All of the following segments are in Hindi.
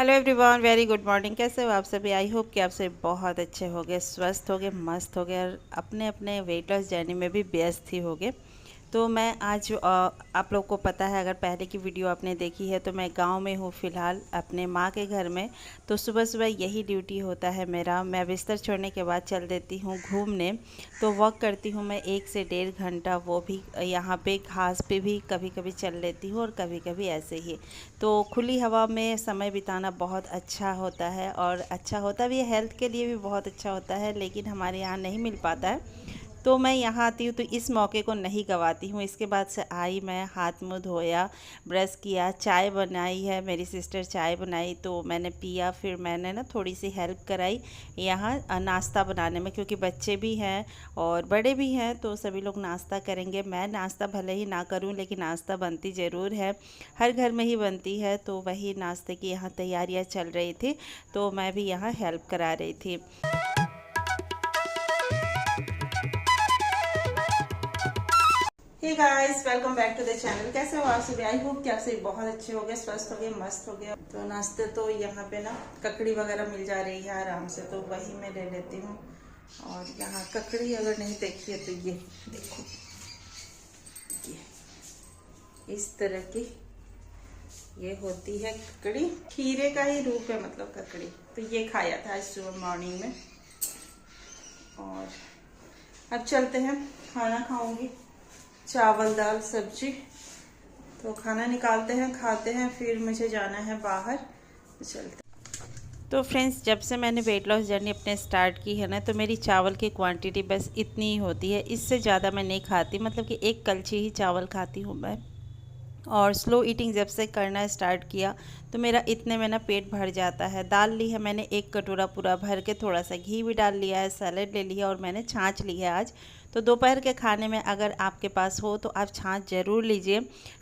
Hello everyone, very good morning. कैसे हो आप सभी? आई होप कि आप सभी बहुत अच्छे होंगे, स्वस्थ होंगे, मस्त होंगे और अपने अपने वेट लॉस जर्नी में भी व्यस्त ही होंगे। तो मैं आज आप लोग को पता है, अगर पहले की वीडियो आपने देखी है तो मैं गांव में हूँ फ़िलहाल अपने माँ के घर में। तो सुबह सुबह यही ड्यूटी होता है मेरा। मैं बिस्तर छोड़ने के बाद चल देती हूँ घूमने। तो वॉक करती हूँ मैं 1 से 1.5 घंटा, वो भी यहाँ पे घास पे भी कभी कभी चल लेती हूँ और कभी कभी ऐसे ही। तो खुली हवा में समय बिताना बहुत अच्छा होता है और अच्छा होता भी है, हेल्थ के लिए भी बहुत अच्छा होता है, लेकिन हमारे यहाँ नहीं मिल पाता है। तो मैं यहाँ आती हूँ तो इस मौके को नहीं गंवाती हूँ। इसके बाद से आई, मैं हाथ मुँह धोया, ब्रश किया, चाय बनाई है, मेरी सिस्टर चाय बनाई तो मैंने पिया। फिर मैंने ना थोड़ी सी हेल्प कराई यहाँ नाश्ता बनाने में, क्योंकि बच्चे भी हैं और बड़े भी हैं तो सभी लोग नाश्ता करेंगे। मैं नाश्ता भले ही ना करूँ लेकिन नाश्ता बनती ज़रूर है, हर घर में ही बनती है। तो वही नाश्ते की यहाँ तैयारियाँ चल रही थी, तो मैं भी यहाँ हेल्प करा रही थी। Hey guys, welcome back to the channel. कैसे हो आप सभी? आई होप कि आप सभी बहुत अच्छे हो गए, स्वस्थ हो गए, मस्त हो गए। तो नाश्ते तो यहाँ पे ना ककड़ी वगैरह मिल जा रही है आराम से, तो वही मैं ले लेती हूँ। और यहाँ ककड़ी अगर नहीं देखी है तो ये देखो, ये इस तरह की ये होती है ककड़ी। खीरे का ही रूप है मतलब ककड़ी। तो ये खाया था आज सुबह मॉर्निंग में। और अब चलते हैं, खाना खाऊंगी, चावल दाल सब्जी। तो खाना निकालते हैं, खाते हैं, फिर मुझे जाना है बाहर, तो चलते हैं। तो फ्रेंड्स, जब से मैंने वेट लॉस जर्नी अपने स्टार्ट की है ना, तो मेरी चावल की क्वांटिटी बस इतनी ही होती है, इससे ज़्यादा मैं नहीं खाती। मतलब कि 1 कलछी ही चावल खाती हूँ मैं। और स्लो ईटिंग जब से करना स्टार्ट किया तो मेरा इतने में ना पेट भर जाता है। दाल ली है मैंने 1 कटोरा पूरा भर के, थोड़ा सा घी भी डाल लिया है, सैलेड ले लिया और मैंने छाछ ली है आज। तो दोपहर के खाने में अगर आपके पास हो तो आप छाछ ज़रूर लीजिए।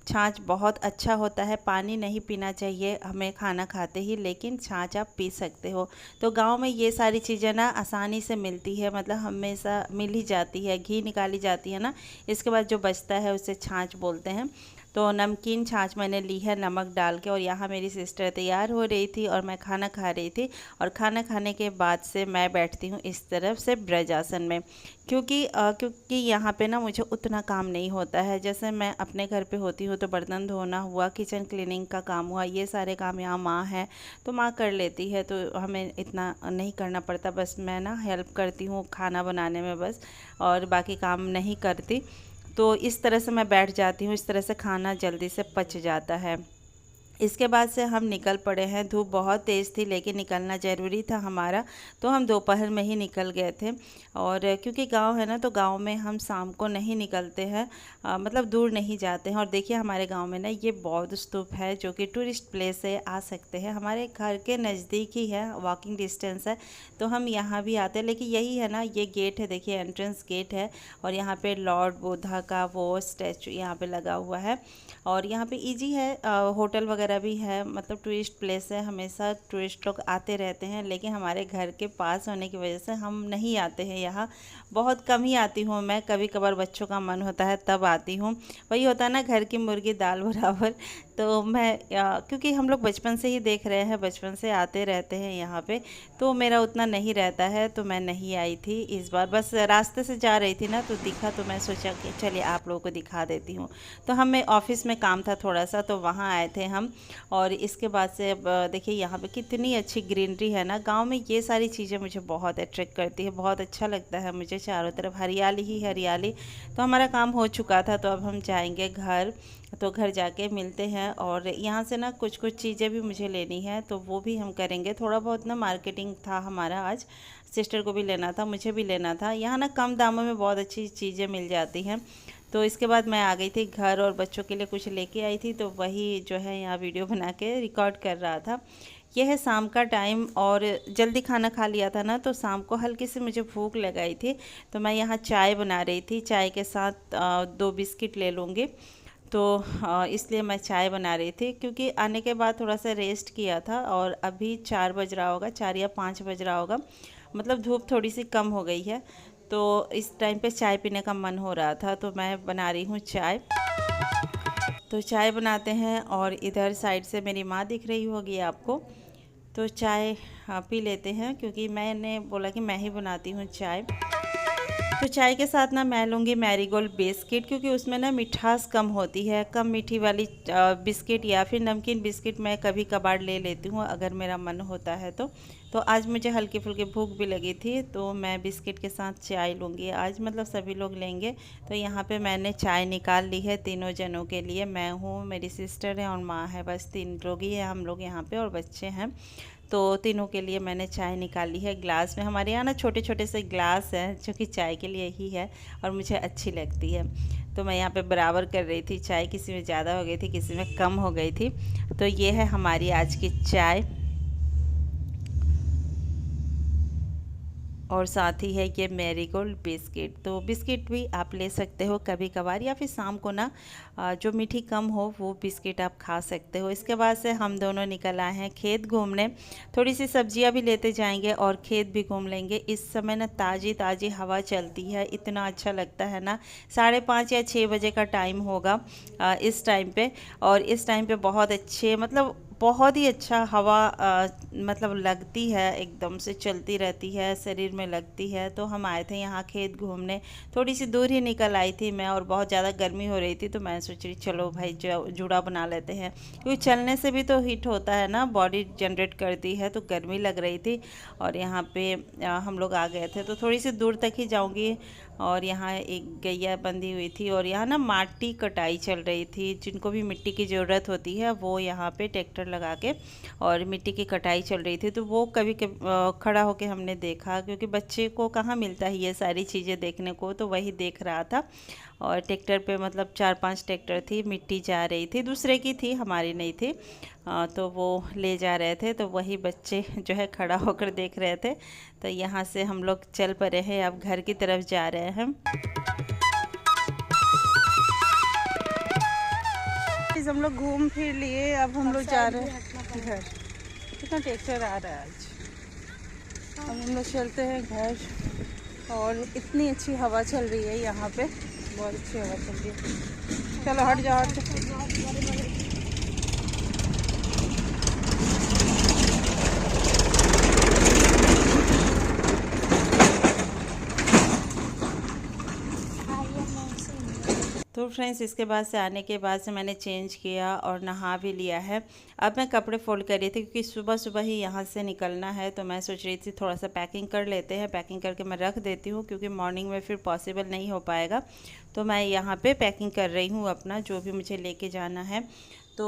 छाछ बहुत अच्छा होता है। पानी नहीं पीना चाहिए हमें खाना खाते ही, लेकिन छाछ आप पी सकते हो। तो गांव में ये सारी चीज़ें ना आसानी से मिलती है, मतलब हमेशा मिल ही जाती है। घी निकाली जाती है ना, इसके बाद जो बचता है उसे छाछ बोलते हैं। तो नमकीन छाछ मैंने ली है नमक डाल के। और यहाँ मेरी सिस्टर तैयार हो रही थी और मैं खाना खा रही थी। और खाना खाने के बाद से मैं बैठती हूँ इस तरफ से ब्रजासन में, क्योंकि यहाँ पे ना मुझे उतना काम नहीं होता है। जैसे मैं अपने घर पे होती हूँ तो बर्तन धोना हुआ, किचन क्लीनिंग का काम हुआ, ये सारे काम यहाँ माँ है तो माँ कर लेती है, तो हमें इतना नहीं करना पड़ता। बस मैं ना हेल्प करती हूँ खाना बनाने में बस, और बाकी काम नहीं करती। तो इस तरह से मैं बैठ जाती हूँ, इस तरह से खाना जल्दी से पच जाता है। इसके बाद से हम निकल पड़े हैं। धूप बहुत तेज़ थी लेकिन निकलना ज़रूरी था हमारा, तो हम दोपहर में ही निकल गए थे। और क्योंकि गांव है ना, तो गांव में हम शाम को नहीं निकलते हैं, मतलब दूर नहीं जाते हैं। और देखिए हमारे गांव में ना ये बौद्ध स्तूप है जो कि टूरिस्ट प्लेस है, आ सकते हैं, हमारे घर के नज़दीक ही है, वॉकिंग डिस्टेंस है। तो हम यहाँ भी आते हैं। लेकिन यही है ना, ये गेट है, देखिए एंट्रेंस गेट है। और यहाँ पे लॉर्ड बुद्धा का वो स्टैचू यहाँ पे लगा हुआ है। और यहाँ पे इजी है, होटल वगैरह भी है, मतलब टूरिस्ट प्लेस है, हमेशा टूरिस्ट लोग आते रहते हैं। लेकिन हमारे घर के पास होने की वजह से हम नहीं आते हैं यहाँ, बहुत कम ही आती हूँ मैं। कभी कभार बच्चों का मन होता है तब आती हूँ। वही होता है ना, घर की मुर्गी दाल बराबर। तो मैं क्योंकि हम लोग बचपन से ही देख रहे हैं, बचपन से आते रहते हैं यहाँ पे, तो मेरा उतना नहीं रहता है, तो मैं नहीं आई थी इस बार। बस रास्ते से जा रही थी ना तो दिखा, तो मैं सोचा कि चलिए आप लोगों को दिखा देती हूँ। तो हमें ऑफिस में काम था थोड़ा सा, तो वहाँ आए थे हम। और इसके बाद से अब देखिए यहाँ पे कितनी अच्छी ग्रीनरी है ना। गांव में ये सारी चीज़ें मुझे बहुत अट्रैक्ट करती है, बहुत अच्छा लगता है मुझे। चारों तरफ हरियाली ही हरियाली। तो हमारा काम हो चुका था, तो अब हम जाएंगे घर। तो घर जाके मिलते हैं। और यहाँ से ना कुछ कुछ चीज़ें भी मुझे लेनी है, तो वो भी हम करेंगे। थोड़ा बहुत ना मार्केटिंग था हमारा आज, सिस्टर को भी लेना था, मुझे भी लेना था। यहाँ ना कम दामों में बहुत अच्छी चीज़ें मिल जाती हैं। तो इसके बाद मैं आ गई थी घर और बच्चों के लिए कुछ लेके आई थी, तो वही जो है यहाँ वीडियो बना के रिकॉर्ड कर रहा था। यह है शाम का टाइम और जल्दी खाना खा लिया था ना, तो शाम को हल्की सी मुझे भूख लगाई थी। तो मैं यहाँ चाय बना रही थी, चाय के साथ 2 बिस्किट ले लूँगी। तो इसलिए मैं चाय बना रही थी, क्योंकि आने के बाद थोड़ा सा रेस्ट किया था। और अभी 4 बज रहा होगा, 4 या 5 बज रहा होगा, मतलब धूप थोड़ी सी कम हो गई है। तो इस टाइम पे चाय पीने का मन हो रहा था, तो मैं बना रही हूँ चाय। तो चाय बनाते हैं। और इधर साइड से मेरी माँ दिख रही होगी आपको। तो चाय पी लेते हैं, क्योंकि मैंने बोला कि मैं ही बनाती हूँ चाय। तो चाय के साथ ना मैं लूँगी मैरीगोल्ड बिस्किट, क्योंकि उसमें ना मिठास कम होती है। कम मीठी वाली बिस्किट या फिर नमकीन बिस्किट मैं कभी कभार ले लेती हूँ अगर मेरा मन होता है तो आज मुझे हल्की फुल्की भूख भी लगी थी, तो मैं बिस्किट के साथ चाय लूँगी आज, मतलब सभी लोग लेंगे। तो यहाँ पे मैंने चाय निकाल ली है तीनों जनों के लिए। मैं हूँ, मेरी सिस्टर है और माँ है, बस 3 लोग ही हैं हम लोग यहाँ पे, और बच्चे हैं। तो तीनों के लिए मैंने चाय निकाली है ग्लास में। हमारे यहाँ ना छोटे छोटे से ग्लास हैं जो कि चाय के लिए ही है और मुझे अच्छी लगती है। तो मैं यहाँ पे बराबर कर रही थी चाय, किसी में ज़्यादा हो गई थी, किसी में कम हो गई थी। तो ये है हमारी आज की चाय, और साथ ही है ये मैरीगोल्ड बिस्किट। तो बिस्किट भी आप ले सकते हो कभी कभार, या फिर शाम को ना जो मीठी कम हो वो बिस्किट आप खा सकते हो। इसके बाद से हम दोनों निकल आए हैं खेत घूमने। थोड़ी सी सब्जियां भी लेते जाएंगे और खेत भी घूम लेंगे। इस समय ना ताज़ी ताज़ी हवा चलती है, इतना अच्छा लगता है ना। 5:30 या 6 बजे का टाइम होगा इस टाइम पे, और इस टाइम पे बहुत अच्छे, मतलब बहुत ही अच्छा हवा मतलब लगती है, एकदम से चलती रहती है, शरीर में लगती है। तो हम आए थे यहाँ खेत घूमने। थोड़ी सी दूर ही निकल आई थी मैं, और बहुत ज़्यादा गर्मी हो रही थी, तो मैं सोच रही चलो भाई जूड़ा बना लेते हैं, क्योंकि चलने से भी तो हीट होता है ना, बॉडी जनरेट करती है। तो गर्मी लग रही थी और यहाँ पे हम लोग आ गए थे। तो थोड़ी सी दूर तक ही जाऊँगी, और यहाँ एक गैया बंधी हुई थी, और यहाँ ना माटी कटाई चल रही थी। जिनको भी मिट्टी की ज़रूरत होती है वो यहाँ पे ट्रैक्टर लगा के और मिट्टी की कटाई चल रही थी। तो वो कभी खड़ा होके हमने देखा, क्योंकि बच्चे को कहाँ मिलता है ये सारी चीज़ें देखने को, तो वही देख रहा था। और ट्रैक्टर पे मतलब 4-5 ट्रैक्टर थी, मिट्टी जा रही थी, दूसरे की थी, हमारी नहीं थी। तो वो ले जा रहे थे, तो वही बच्चे जो है खड़ा होकर देख रहे थे। तो यहाँ से हम लोग चल पड़े हैं, अब घर की तरफ जा रहे हैं। हम लोग घूम फिर लिए, अब हम लोग जा रहे हैं घर। कितना ट्रैक्टर आ रहा है आज। अब हम लोग चलते हैं घर, और इतनी अच्छी हवा चल रही है यहाँ पे, बहुत अच्छी हवा चल रही है। चलो हट जाओ, हट जाओ। तो फ्रेंड्स, इसके बाद से आने के बाद से मैंने चेंज किया और नहा भी लिया है। अब मैं कपड़े फोल्ड कर रही थी, क्योंकि सुबह सुबह ही यहाँ से निकलना है। तो मैं सोच रही थी थोड़ा सा पैकिंग कर लेते हैं, पैकिंग करके मैं रख देती हूँ, क्योंकि मॉर्निंग में फिर पॉसिबल नहीं हो पाएगा। तो मैं यहाँ पे पैकिंग कर रही हूँ अपना, जो भी मुझे लेके जाना है। तो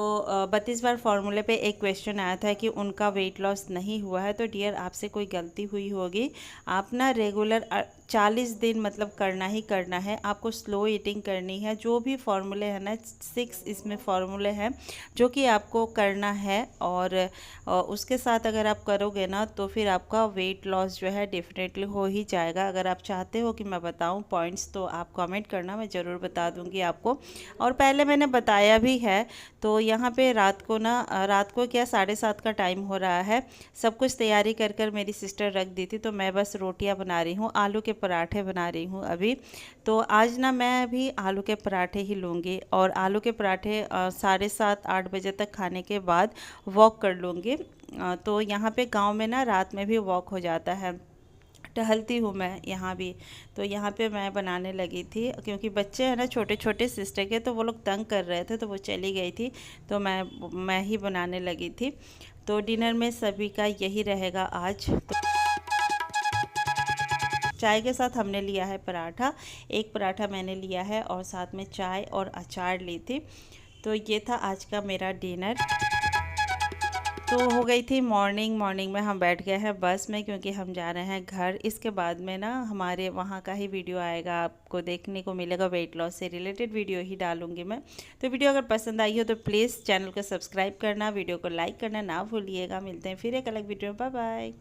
32 बार फार्मूले पे एक क्वेश्चन आया था कि उनका वेट लॉस नहीं हुआ है। तो डियर, आपसे कोई गलती हुई होगी। आप ना रेगुलर 40 दिन मतलब करना ही करना है। आपको स्लो ईटिंग करनी है। जो भी फार्मूले हैं ना, 6 इसमें फार्मूले हैं जो कि आपको करना है, और उसके साथ अगर आप करोगे ना तो फिर आपका वेट लॉस जो है डेफिनेटली हो ही जाएगा। अगर आप चाहते हो कि मैं बताऊं पॉइंट्स, तो आप कमेंट करना, मैं ज़रूर बता दूंगी आपको। और पहले मैंने बताया भी है। तो यहाँ पे रात को क्या 7:30 का टाइम हो रहा है। सब कुछ तैयारी कर कर मेरी सिस्टर रख दी थी, तो मैं बस रोटियां बना रही हूँ, आलू के पराठे बना रही हूँ अभी। तो आज ना मैं भी आलू के पराठे ही लूँगी, और आलू के पराठे 7:30-8 बजे तक खाने के बाद वॉक कर लूँगी। तो यहाँ पे गांव में ना रात में भी वॉक हो जाता है, टहलती हूँ मैं यहाँ भी। तो यहाँ पे मैं बनाने लगी थी, क्योंकि बच्चे हैं ना छोटे छोटे सिस्टर के, तो वो लोग तंग कर रहे थे, तो वो चली गई थी। तो मैं ही बनाने लगी थी। तो डिनर में सभी का यही रहेगा आज। तो चाय के साथ हमने लिया है पराठा, एक पराठा मैंने लिया है, और साथ में चाय और अचार ली थी। तो ये था आज का मेरा डिनर। तो हो गई थी मॉर्निंग में हम बैठ गए हैं बस में, क्योंकि हम जा रहे हैं घर। इसके बाद में ना हमारे वहाँ का ही वीडियो आएगा, आपको देखने को मिलेगा। वेट लॉस से रिलेटेड वीडियो ही डालूंगी मैं। तो वीडियो अगर पसंद आई हो तो प्लीज़ चैनल को सब्सक्राइब करना, वीडियो को लाइक करना ना भूलिएगा। मिलते हैं फिर एक अलग वीडियो में। Bye bye.